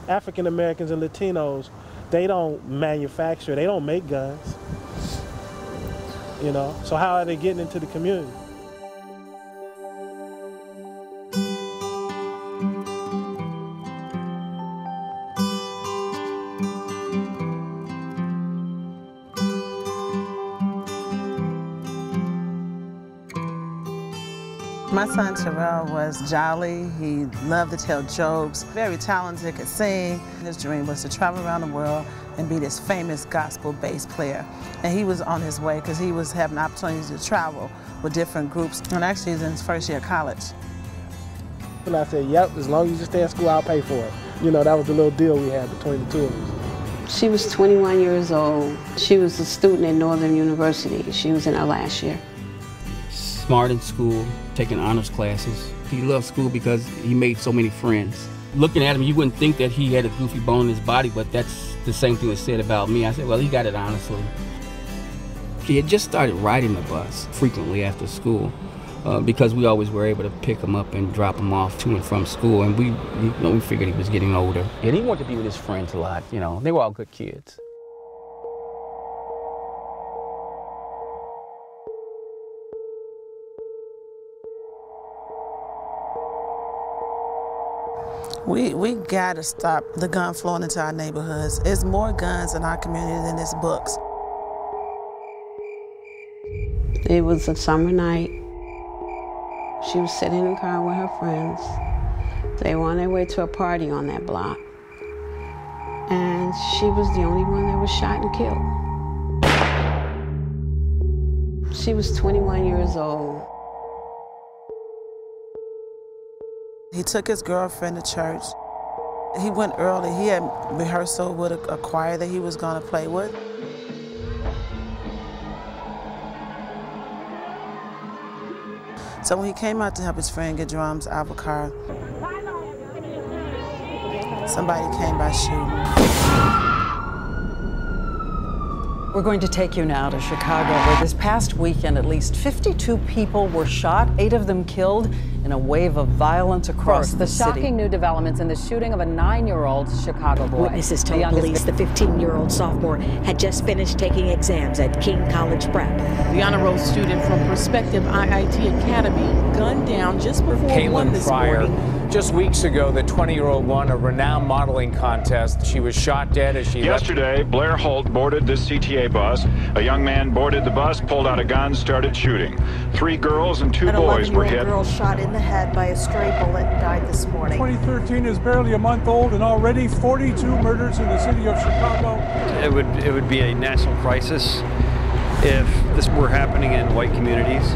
African Americans and Latinos, they don't manufacture, they don't make guns. You know, so how are they getting into the community? My son Terrell was jolly. He loved to tell jokes, very talented, could sing. His dream was to travel around the world and be this famous gospel bass player. And he was on his way because he was having opportunities to travel with different groups. And actually he's in his first year of college. And I said, yep, as long as you stay at school, I'll pay for it. You know, that was the little deal we had between the two of us. She was 21 years old. She was a student at Northern University. She was in her last year. Smart in school, taking honors classes. He loved school because he made so many friends. Looking at him, you wouldn't think that he had a goofy bone in his body, but that's the same thing that's said about me. I said, well, he got it honestly. He had just started riding the bus frequently after school because we always were able to pick him up and drop him off to and from school, and we figured he was getting older. And he wanted to be with his friends a lot, you know. They were all good kids. We gotta stop the gun flowing into our neighborhoods. There's more guns in our community than there's books. It was a summer night. She was sitting in the car with her friends. They were on their way to a party on that block. And she was the only one that was shot and killed. She was 21 years old. He took his girlfriend to church. He went early. He had rehearsal with a choir that he was going to play with. So when he came out to help his friend get drums out of a car, somebody came by shooting. We're going to take you now to Chicago, where this past weekend at least 52 people were shot, 8 of them killed, in a wave of violence across the city. The shocking new developments in the shooting of a 9-year-old Chicago boy. Witnesses told police the 15-year-old sophomore had just finished taking exams at King College Prep. The honor roll student from Prospective IIT Academy gunned down just before 1 this morning. Just weeks ago, the 20-year-old won a renowned modeling contest. She was shot dead as she Yesterday, Blair Holt boarded this CTA bus. A young man boarded the bus, pulled out a gun, started shooting. 3 girls and 2 boys were hit. An 11-year-old girl shot in the head by a stray bullet and died this morning. 2013 is barely a month old, and already 42 murders in the city of Chicago. It would be a national crisis if this were happening in white communities.